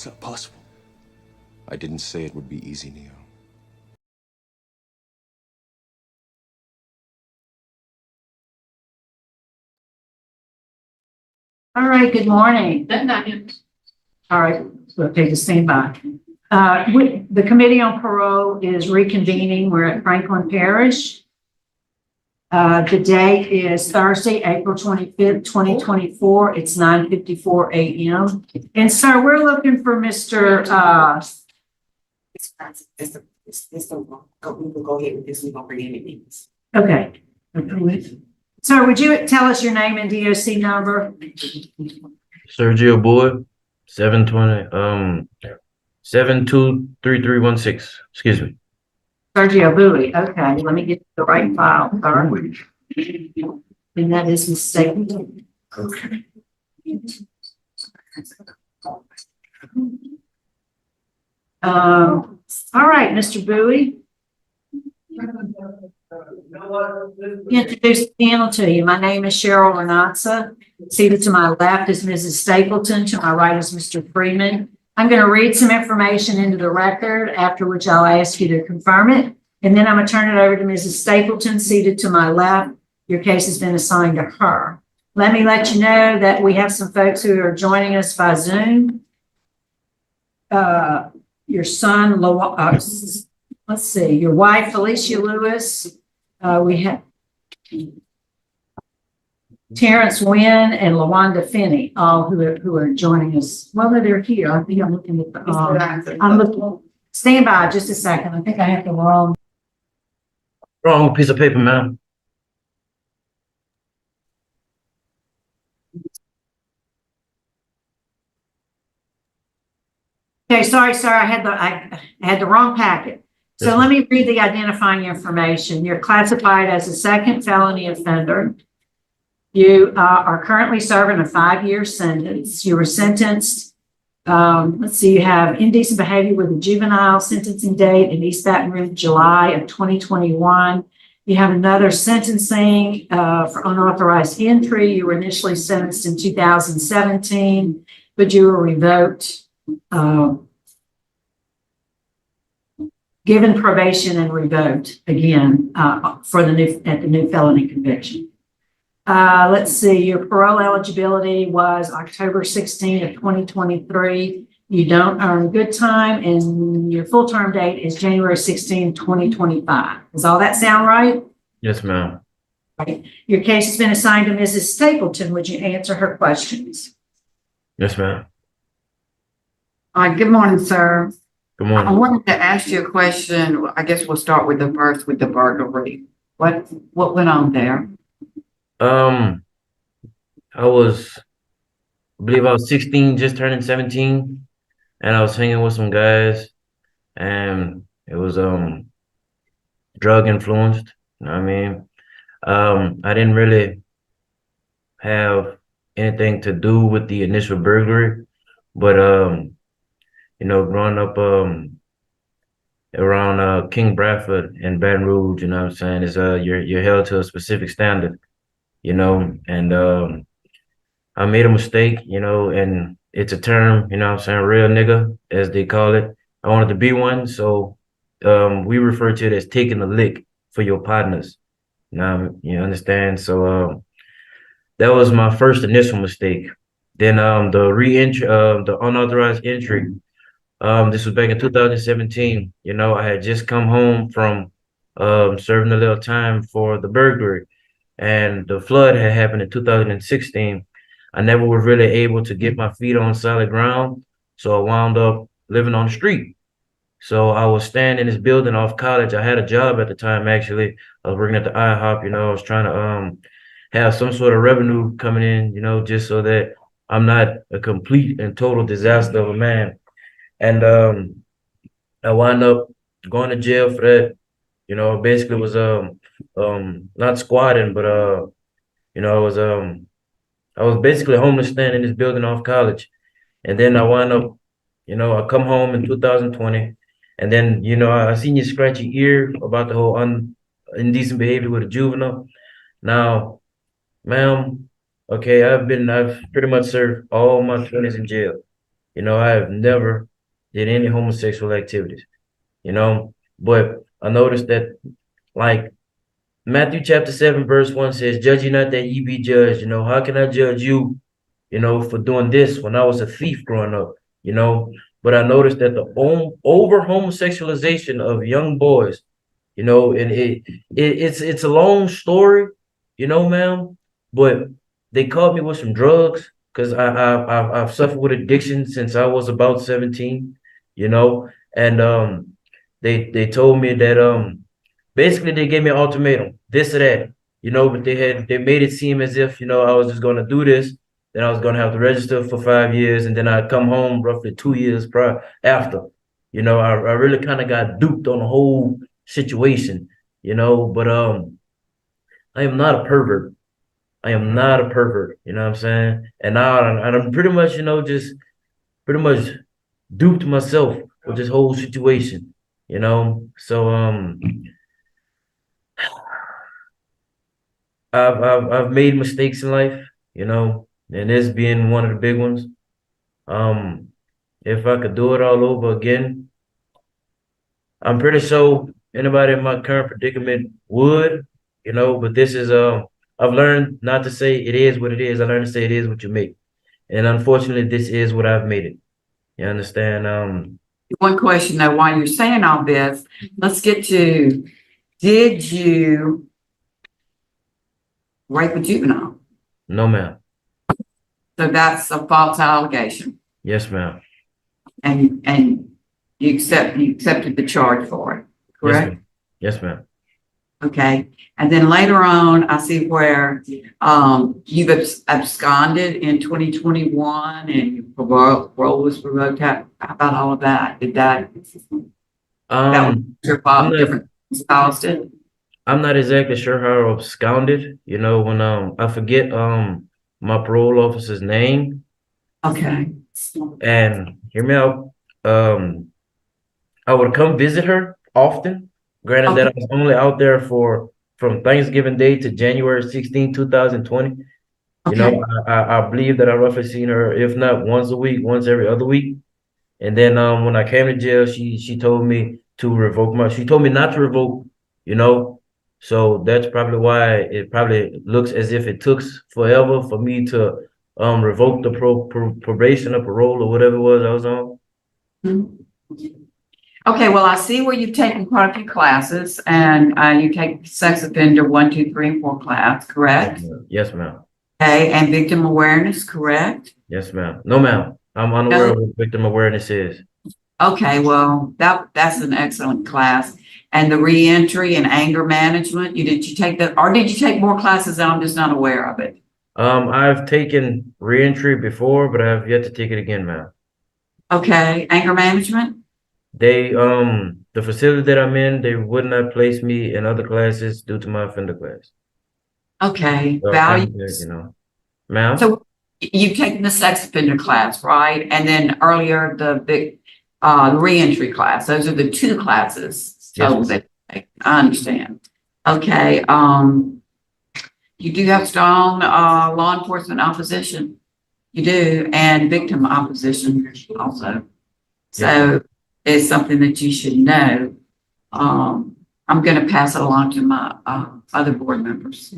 It's not possible. I didn't say it would be easy, Neo. All right, good morning. All right, okay, just stand by. The Committee on Parole is reconvening. We're at Franklin Parish. The date is Thursday, April 25th, 2024. It's 9:54 a.m. And so we're looking for Mr. We will go ahead with this. We don't bring any meetings. Okay. Sir, would you tell us your name and DOC number? Sergio Boyd, 723316. Excuse me. Sergio Bowie. Okay, let me get the right file. All right. And that is mistaken. Okay. All right, Mr. Bowie. Introduce the panel to you. My name is Cheryl Renatza. Seated to my left is Mrs. Stapleton. To my right is Mr. Freeman. I'm going to read some information into the record, after which I'll ask you to confirm it. And then I'm going to turn it over to Mrs. Stapleton, seated to my left. Your case has been assigned to her. Let me let you know that we have some folks who are joining us by Zoom. Your son, let's see, your wife, Felicia Lewis. We have Terrence Wynn and LaWanda Finney, all who are joining us. Well, they're here. I think I'm looking at the, I'm looking, stand by just a second. I think I have the wrong Piece of paper, man. Okay, sorry, sir. I had the wrong packet. So Yes, let me read the identifying information. You're classified as a second felony offender. You are currently serving a 5-year sentence. You were sentenced. Let's see, you have indecent behavior with a juvenile sentencing date in East Baton Rouge, July of 2021. You have another sentencing for unauthorized entry. You were initially sentenced in 2017, but you were revoked. Given probation and revoked again for the new felony conviction. Let's see, your parole eligibility was October 16th of 2023. You don't earn good time, and your full term date is January 16th, 2025. Does all that sound right? Yes, ma'am. Right. Your case has been assigned to Mrs. Stapleton. Would you answer her questions? Yes, ma'am. Good morning, sir. Good I morning. wanted to ask you a question. I guess we'll start with the burglary. What went on there? I believe I was 16, just turning 17, and I was hanging with some guys, and it was drug influenced. You know what I mean? I didn't really have anything to do with the initial burglary, but growing up around King Bradford and Baton Rouge, you know what I'm saying, is you're held to a specific standard, and I made a mistake, and it's a term, you know what I'm saying, real nigga, as they call it. I wanted to be one, so we refer to it as taking a lick for your partners. Now, you understand? So that was my first initial mistake. Then the re-entry, the unauthorized entry, this was back in 2017. I had just come home from serving a little time for the burglary, and the flood had happened in 2016. I never was really able to get my feet on solid ground, so I wound up living on the street. So I was staying in this building off college. I had a job at the time, actually. I was working at the IHOP. I was trying to have some sort of revenue coming in, just so that I'm not a complete and total disaster of a man. And I wound up going to jail for that. Basically was not squatting, but I was basically homeless staying in this building off college. And then I wound up, I come home in 2020, and then I seen you scratch your ear about the whole indecent behavior with a juvenile. Now, ma'am, okay, I've pretty much served all my 20s in jail. You know, I have never did any homosexual activities, you know, but I noticed that like Matthew chapter 7, verse 1 says, judge ye not that ye be judged. You know, how can I judge you, you know, for doing this when I was a thief growing up, you know? But I noticed that the over homosexualization of young boys, you know, and it's a long story, you know, ma'am. But they caught me with some drugs because I've suffered with addiction since I was about 17, you know, and they told me that basically they gave me an ultimatum, this or that, you know, but they made it seem as if, you know, I was just gonna do this, then I was gonna have to register for 5 years, and then I'd come home roughly 2 years prior after. You know, I really kind of got duped on the whole situation, you know, but I am not a pervert. I am not a pervert, you know what I'm saying? And now I'm pretty much, you know, just pretty much duped myself with this whole situation, you know. So I've made mistakes in life, you know, and this being one of the big ones. Um, if I could do it all over again, I'm pretty sure anybody in my current predicament would, you know, but this is I've learned not to say it is what it is. I learned to say it is what you make. And unfortunately, this is what I've made it. You understand? One question though, while you're saying all this, let's get to, did you rape a juvenile? No, ma'am. So that's a false allegation, Yes, ma'am. and you accepted the charge for it, Yes, correct? ma'am. Yes, ma'am. Okay, and then later on, I see where you've absconded in 2021 and your parole was revoked. How about all of that? Did that was your I'm fault, not different caused it? I'm not exactly sure how I absconded, you know, when I forget my parole officer's name, Okay, and hear me out. Um I would come visit her often. Granted that okay, I was only out there for from Thanksgiving Day to January 16, 2020. You know, okay, I believe that I roughly seen her, if not once a week, once every other week. And then when I came to jail, she told me to revoke she told me not to revoke, you know. So that's probably why it probably looks as if it took forever for me to revoke the probation or parole or whatever it was I was on. Mhm. Okay, well, I see where you've taken quite a few classes and you take sex offender 1, 2, 3, and 4 class, correct? Yes, ma'am. Okay, and victim awareness, correct? Yes, ma'am. No, ma'am. I'm unaware No. of what victim awareness is. Okay, well, that's an excellent class. And the reentry and anger management, did you take that, or did you take more classes and I'm just not aware of it? I've taken reentry before, but I have yet to take it again, ma'am. Okay, anger management? They the facility that I'm in, they would not place me in other classes due to my offender class. Okay, So values. you know, ma'am. So you've taken the sex offender class, right? And then earlier, the big, reentry class. Those are the 2 classes. Yes, So ma'am. that, I understand. Okay, you do have strong, law enforcement opposition. You do, and victim opposition also. Yes, ma'am. So it's something that you should know. I'm gonna pass it along to my, other board members.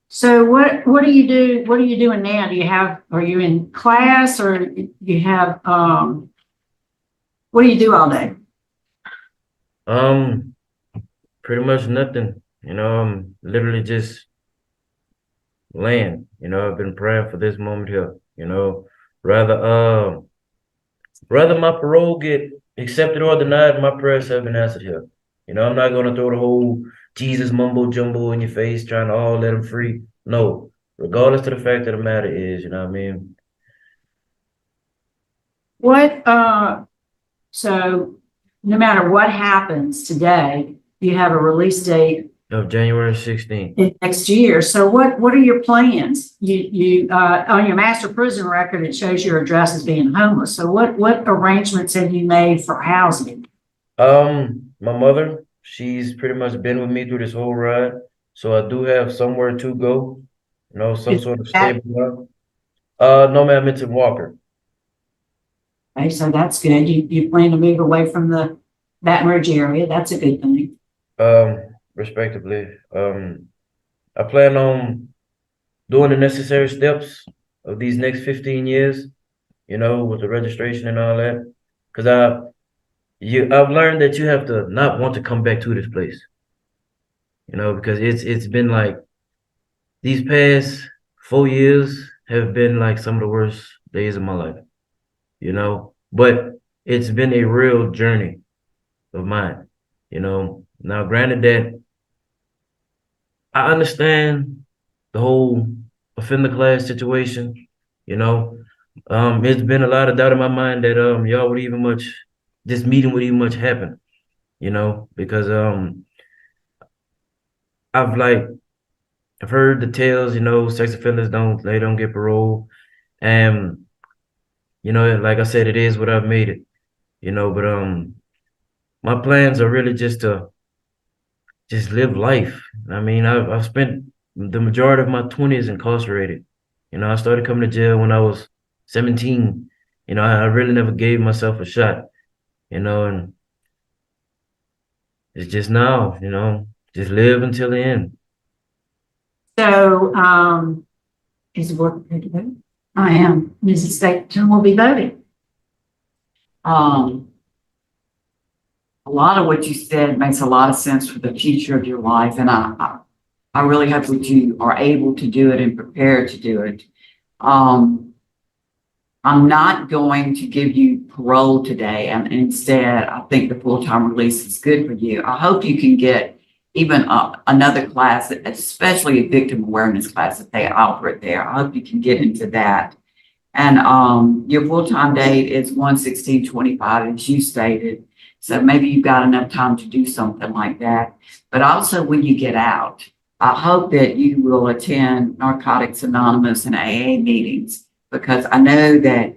So what do you do? What are you doing now? Are you in class or you have, what do you do all day? Um, pretty much nothing. You know, I'm literally just laying. You know, I've been praying for this moment here. You know, rather my parole get accepted or denied, my prayers have been answered here. You know, I'm not gonna throw the whole Jesus mumbo jumbo in your face, trying to all let him free. No, regardless of the fact of the matter is, you know what I mean? What, so no matter what happens today, you have a release date Of January 16th. in next year. So what are your plans? On your master prison record, it shows your address as being homeless. So what arrangements have you made for housing? My mother, she's pretty much been with me through this whole ride. So I do have somewhere to go, you know, some Is sort of that, stable job. No, ma'am, it's in Walker. Okay, so that's good. You plan to move away from the Baton Rouge area. That's a good thing. Respectively. I plan on doing the necessary steps of these next 15 years, you know, with the registration and all that. Cause I've learned that you have to not want to come back to this place, you know, because it's been like these past 4 years have been like some of the worst days of my life, you know, but it's been a real journey of mine, you know. Now, granted that I understand the whole offender class situation, you know. It's been a lot of doubt in my mind that y'all would even much this meeting would even much happen, you know, because I've like I've heard the tales, you know, sex offenders don't get parole. And you know, like I said, it is what I've made it, you know, but my plans are really just to just live life. I mean, I've spent the majority of my 20s incarcerated. You know, I started coming to jail when I was 17. You know, I really never gave myself a shot, you know, and it's just now, you know, just live until the end. So, is the board prepared to vote? I am. Mrs. Stapleton will be voting. Um, a lot of what you said makes a lot of sense for the future of your life, and I really hope that you are able to do it and prepared to do it. I'm not going to give you parole today, and instead, I think the full-time release is good for you. I hope you can get even another class, especially a victim awareness class that they offer it there. I hope you can get into that. And your full-time date is 1/16/25, as you stated. So maybe you've got enough time to do something like that. But also when you get out, I hope that you will attend Narcotics Anonymous and AA meetings, because I know that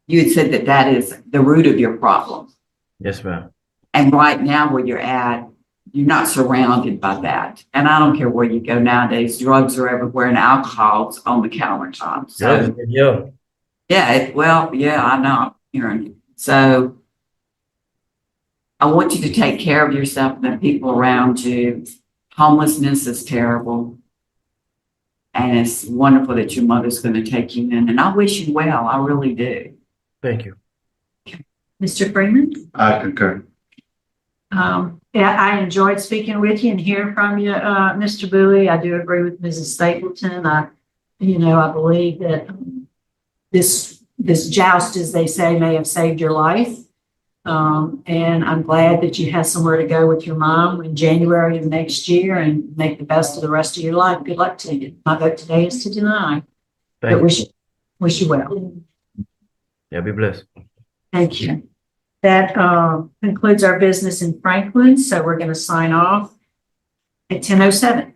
you had said that that is the root of your problem. Yes, ma'am. And right now where you're at, you're not surrounded by that. And I don't care where you go nowadays, drugs are everywhere and alcohol's on the countertop. So Yeah. yeah, yeah, I know. I'm hearing you. So I want you to take care of yourself and the people around you. Homelessness is terrible. And it's wonderful that your mother's going to take you in. And I wish you well. I really do. Thank you. Mr. Freeman? I concur. Yeah, I enjoyed speaking with you and hearing from you, Mr. Bowie. I do agree with Mrs. Stapleton. I believe that this joust, as they say, may have saved your life. And I'm glad that you have somewhere to go with your mom in January of next year and make the best of the rest of your life. Good luck to you. My vote today is to deny. Thank But you. wish you well. Yeah, be blessed. Thank you. That concludes our business in Franklin. So we're going to sign off at 10:07.